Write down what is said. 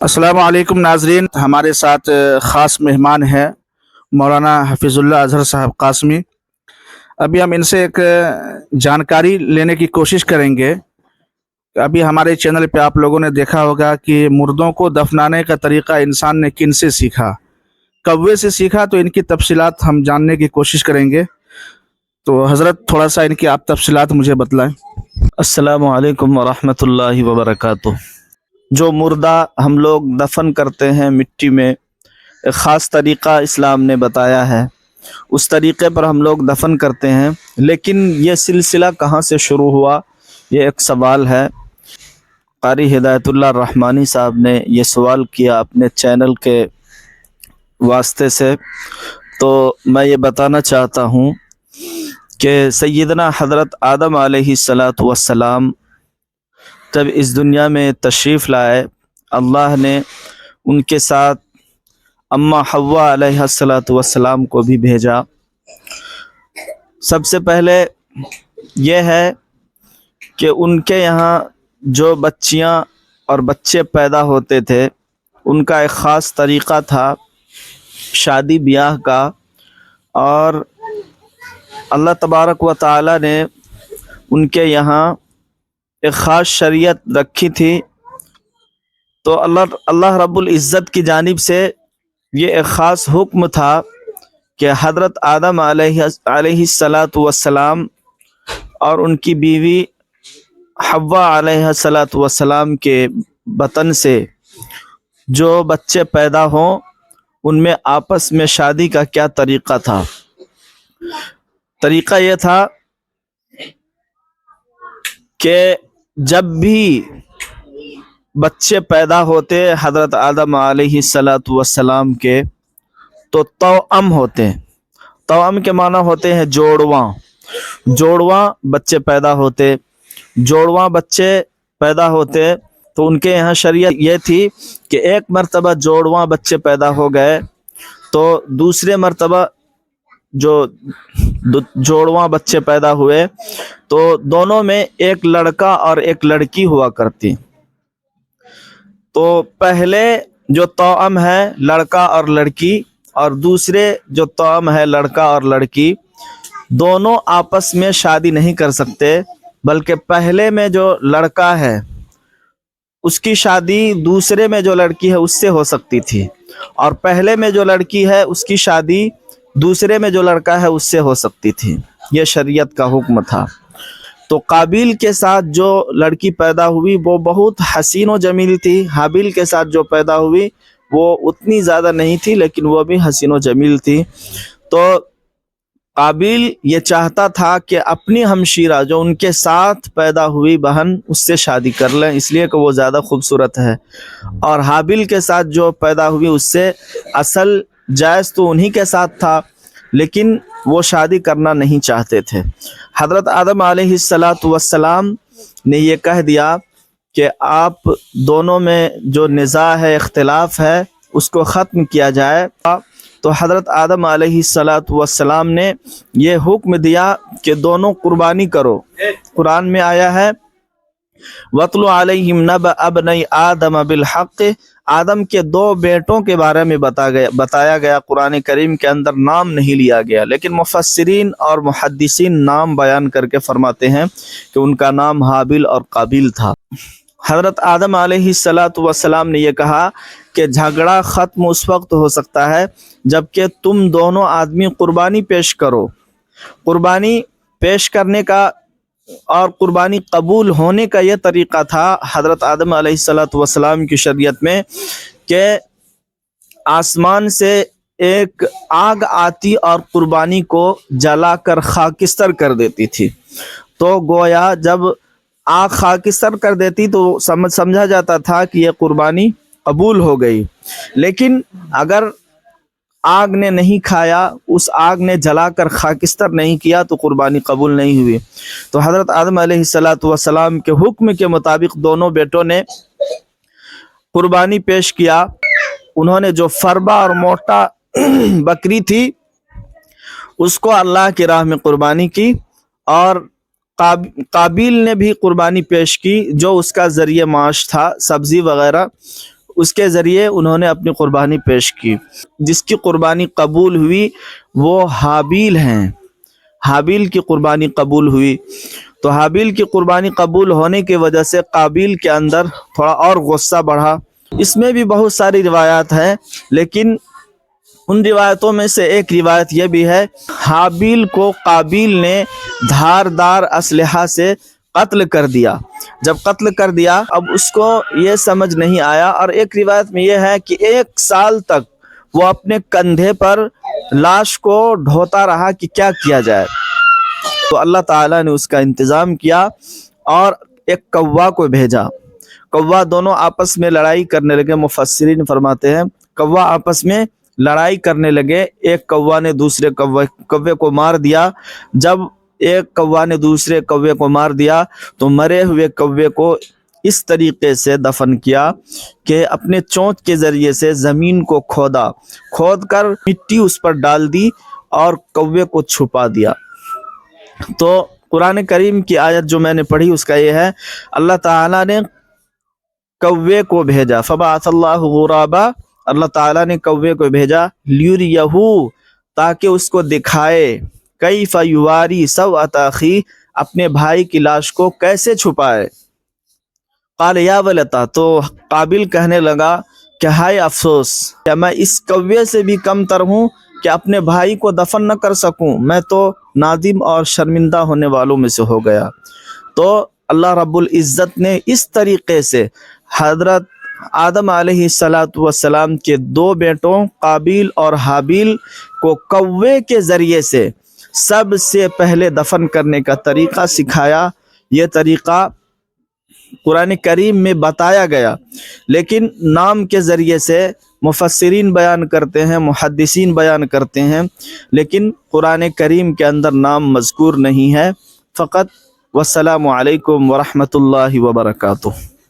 السلام علیکم ناظرین، ہمارے ساتھ خاص مہمان ہیں مولانا حفیظ اللہ اظہر صاحب قاسمی۔ ابھی ہم ان سے ایک جانکاری لینے کی کوشش کریں گے۔ ابھی ہمارے چینل پہ آپ لوگوں نے دیکھا ہوگا کہ مردوں کو دفنانے کا طریقہ انسان نے کن سے سیکھا؟ کوے سے سیکھا، تو ان کی تفصیلات ہم جاننے کی کوشش کریں گے۔ تو حضرت تھوڑا سا ان کی آپ تفصیلات مجھے بتلائیں۔ السلام علیکم ورحمۃ اللہ وبرکاتہ۔ جو مردہ ہم لوگ دفن کرتے ہیں مٹی میں، ایک خاص طریقہ اسلام نے بتایا ہے، اس طریقے پر ہم لوگ دفن کرتے ہیں۔ لیکن یہ سلسلہ کہاں سے شروع ہوا، یہ ایک سوال ہے۔ قاری ہدایت اللہ الرحمانی صاحب نے یہ سوال کیا اپنے چینل کے واسطے سے، تو میں یہ بتانا چاہتا ہوں کہ سیدنا حضرت آدم علیہ السلام جب اس دنیا میں تشریف لائے، اللہ نے ان کے ساتھ اماں حوا علیہ السلام کو بھی بھیجا۔ سب سے پہلے یہ ہے کہ ان کے یہاں جو بچیاں اور بچے پیدا ہوتے تھے، ان کا ایک خاص طریقہ تھا شادی بیاہ کا، اور اللہ تبارک و تعالی نے ان کے یہاں ایک خاص شریعت رکھی تھی۔ تو اللہ رب العزت کی جانب سے یہ ایک خاص حکم تھا کہ حضرت آدم علیہ السلام اور ان کی بیوی حوا علیہ السلام کے بطن سے جو بچے پیدا ہوں، ان میں آپس میں شادی کا کیا طریقہ تھا۔ طریقہ یہ تھا کہ جب بھی بچے پیدا ہوتے حضرت آدم علیہ السلام کے، تو توأم ہوتے ہیں۔ توأم کے معنی ہوتے ہیں جوڑواں بچے پیدا ہوتے۔ جوڑواں بچے پیدا ہوتے تو ان کے یہاں شریعت یہ تھی کہ ایک مرتبہ جوڑواں بچے پیدا ہو گئے تو دوسرے مرتبہ جو جوڑواں بچے پیدا ہوئے تو دونوں میں ایک لڑکا اور ایک لڑکی ہوا کرتی۔ تو پہلے جو توأم ہے لڑکا اور لڑکی، اور دوسرے جو توأم ہے لڑکا اور لڑکی، دونوں آپس میں شادی نہیں کر سکتے، بلکہ پہلے میں جو لڑکا ہے اس کی شادی دوسرے میں جو لڑکی ہے اس سے ہو سکتی تھی، اور پہلے میں جو لڑکی ہے اس کی شادی دوسرے میں جو لڑکا ہے اس سے ہو سکتی تھی۔ یہ شریعت کا حکم تھا۔ تو قابیل کے ساتھ جو لڑکی پیدا ہوئی وہ بہت حسین و جمیل تھی، حابیل کے ساتھ جو پیدا ہوئی وہ اتنی زیادہ نہیں تھی، لیکن وہ بھی حسین و جمیل تھی۔ تو قابیل یہ چاہتا تھا کہ اپنی ہمشیرہ جو ان کے ساتھ پیدا ہوئی بہن اس سے شادی کر لیں، اس لیے کہ وہ زیادہ خوبصورت ہے، اور حابیل کے ساتھ جو پیدا ہوئی اس سے اصل جائز تو انہی کے ساتھ تھا، لیکن وہ شادی کرنا نہیں چاہتے تھے۔ حضرت آدم علیہ السلام نے یہ کہہ دیا کہ آپ دونوں میں جو نزاع ہے، اختلاف ہے، اس کو ختم کیا جائے۔ تو حضرت آدم علیہ السلام نے یہ حکم دیا کہ دونوں قربانی کرو۔ قرآن میں آیا ہے وَاتْلُ عَلَيْهِمْ نَبَأَ ابْنَيْ آدَمَ بِالْحَقِّ۔ آدم کے دو بیٹوں کے بارے میں بتایا گیا۔ قرآن کریم کے اندر نام نہیں لیا گیا، لیکن مفسرین اور محدثین نام بیان کر کے فرماتے ہیں کہ ان کا نام حابیل اور قابیل تھا۔ حضرت آدم علیہ السلام نے یہ کہا کہ جھگڑا ختم اس وقت ہو سکتا ہے جبکہ تم دونوں آدمی قربانی پیش کرو۔ قربانی پیش کرنے کا اور قربانی قبول ہونے کا یہ طریقہ تھا حضرت آدم علیہ السلام کی شریعت میں کہ آسمان سے ایک آگ آتی اور قربانی کو جلا کر خاکستر کر دیتی تھی۔ تو گویا جب آگ خاکستر کر دیتی تو سمجھا جاتا تھا کہ یہ قربانی قبول ہو گئی، لیکن اگر آگ نے نہیں کھایا، اس آگ نے جلا کر خاکستر نہیں کیا تو قربانی قبول نہیں ہوئی۔ تو حضرت آدم علیہ السلام کے حکم کے مطابق دونوں بیٹوں نے قربانی پیش کیا۔ انہوں نے جو فربا اور موٹا بکری تھی اس کو اللہ کی راہ میں قربانی کی، اور قابیل نے بھی قربانی پیش کی جو اس کا ذریعہ معاش تھا، سبزی وغیرہ اس کے ذریعے انہوں نے اپنی قربانی پیش کی. جس کی قربانی قبول ہوئی وہ حابیل ہیں. حابیل کی قربانی قبول ہوئی تو حابیل کی قربانی قبول ہونے کی وجہ سے قابیل کے اندر تھوڑا اور غصہ بڑھا. اس میں بھی بہت ساری روایات ہیں، لیکن ان روایتوں میں سے ایک روایت یہ بھی ہے حابیل کو قابیل نے دھاردار اسلحہ سے قتل کر دیا. جب قتل کر دیا اب اس کو یہ سمجھ نہیں آیا، اور ایک روایت میں یہ ہے کہ 1 سال تک وہ اپنے کندھے پر لاش کو ڈھوتا رہا کہ کیا کیا جائے. تو اللہ تعالیٰ نے اس کا انتظام کیا اور ایک کوا کو بھیجا. کوا دونوں آپس میں لڑائی کرنے لگے. مفسرین فرماتے ہیں کوا آپس میں لڑائی کرنے لگے. ایک کوا نے دوسرے کوے کو مار دیا. جب ایک کوا نے دوسرے کوے کو مار دیا تو مرے ہوئے کوے کو اس طریقے سے دفن کیا کہ اپنے چونچ کے ذریعے سے زمین کو کھود کر مٹی اس پر ڈال دی اور کوے کو چھپا دیا. تو قرآن کریم کی آیت جو میں نے پڑھی اس کا یہ ہے اللہ تعالیٰ نے کوے کو بھیجا. فبعث اللہ غرابا، اللہ تعالیٰ نے کوے کو بھیجا لیریہو، تاکہ اس کو دکھائے کیف یواری سوءۃ اخی، اپنے بھائی کی لاش کو کیسے چھپائے. قال یا ویلتا، تو قابل کہنے لگا کہ ہائے افسوس، کیا میں اس کوے سے بھی کم تر ہوں کہ اپنے بھائی کو دفن نہ کر سکوں؟ میں تو نادم اور شرمندہ ہونے والوں میں سے ہو گیا. تو اللہ رب العزت نے اس طریقے سے حضرت آدم علیہ السلام کے 2 بیٹوں قابیل اور حابیل کو کوے کے ذریعے سے سب سے پہلے دفن کرنے کا طریقہ سکھایا. یہ طریقہ قرآن کریم میں بتایا گیا، لیکن نام کے ذریعے سے مفسرین بیان کرتے ہیں، محدثین بیان کرتے ہیں، لیکن قرآن کریم کے اندر نام مذکور نہیں ہے. فقط والسلام علیکم ورحمۃ اللہ وبرکاتہ.